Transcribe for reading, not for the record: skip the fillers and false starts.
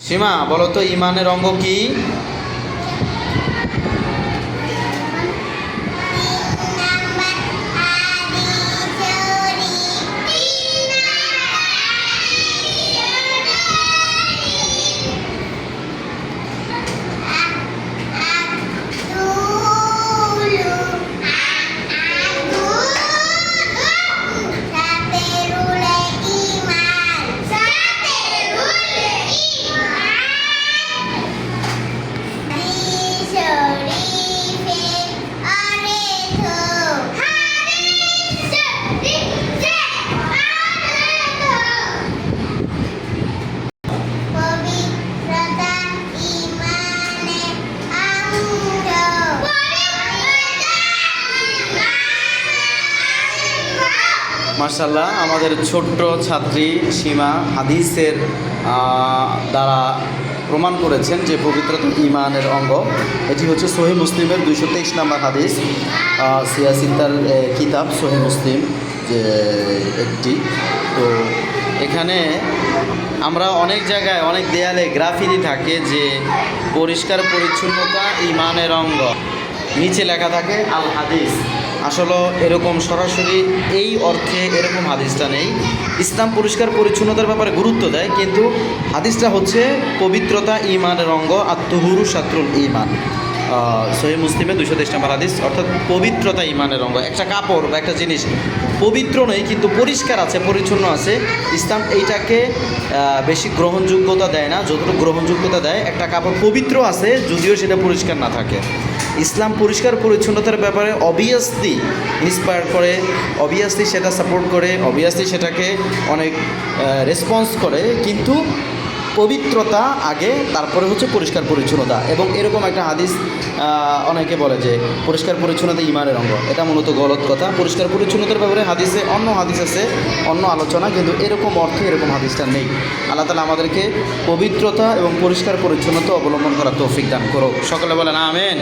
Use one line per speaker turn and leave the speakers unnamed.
সীমা বলো তো ইমানের অঙ্গ কি? মাশাআল্লাহ, আমাদের ছোট্ট ছাত্রী সীমা হাদিসের দ্বারা প্রমাণ করেছেন যে পবিত্রতা ইমানের অঙ্গ। এটি হচ্ছে সহিহ মুসলিমের 223 নম্বর হাদিস, সিয়াসিত্তার কিতাব সহিহ মুসলিম যে একটি। তো এখানে আমরা অনেক জায়গায় অনেক দেয়ালে গ্রাফিতি থাকে যে পরিষ্কার পরিচ্ছন্নতা ইমানের অঙ্গ, নিচে লেখা থাকে আল হাদিস। আসলে এরকম সরাসরি এই অর্থে এরকম হাদিসটা নেই। ইসলাম পরিষ্কার পরিচ্ছন্নতার ব্যাপারে গুরুত্ব দেয়, কিন্তু হাদিসটা হচ্ছে পবিত্রতা ইমানের অঙ্গ, আত্মহুরু শাত্রুল ইমান, সহিহ মুসলিমে 223 নম্বর হাদিস। অর্থাৎ পবিত্রতা ইমানের অঙ্গ। একটা কাপড় বা একটা জিনিস পবিত্র নেই কিন্তু পরিষ্কার আছে, পরিচ্ছন্ন আছে, ইসলাম এইটাকে বেশি গ্রহণযোগ্যতা দেয় না। যতটুকু গ্রহণযোগ্যতা দেয়, একটা কাপড় পবিত্র আছে যদিও সেটা পরিষ্কার না থাকে। ইসলাম পরিষ্কার পরিচ্ছন্নতার ব্যাপারে অবভিয়াসলি ইন্সপায়ার করে, অবভিয়াসলি সেটা সাপোর্ট করে, অবভিয়াসলি সেটাকে অনেক রেসপন্স করে, কিন্তু পবিত্রতা আগে, তারপরে হচ্ছে পরিষ্কার পরিচ্ছন্নতা। এবং এরকম একটা হাদিস অনেকে বলে যে পরিষ্কার পরিচ্ছন্নতা ইমানের অঙ্গ। এটা মূলত গলত কথা। পরিষ্কার পরিচ্ছন্নতার ব্যাপারে হাদিসে অন্য হাদিস আছে, অন্য আলোচনা, কিন্তু এরকম অর্থে এরকম হাদিসটা নেই। আল্লাহ তাআলা আমাদেরকে পবিত্রতা এবং পরিষ্কার পরিচ্ছন্নতা অবলম্বন করার তৌফিক দান করুক। সকলে বলেন আমিন।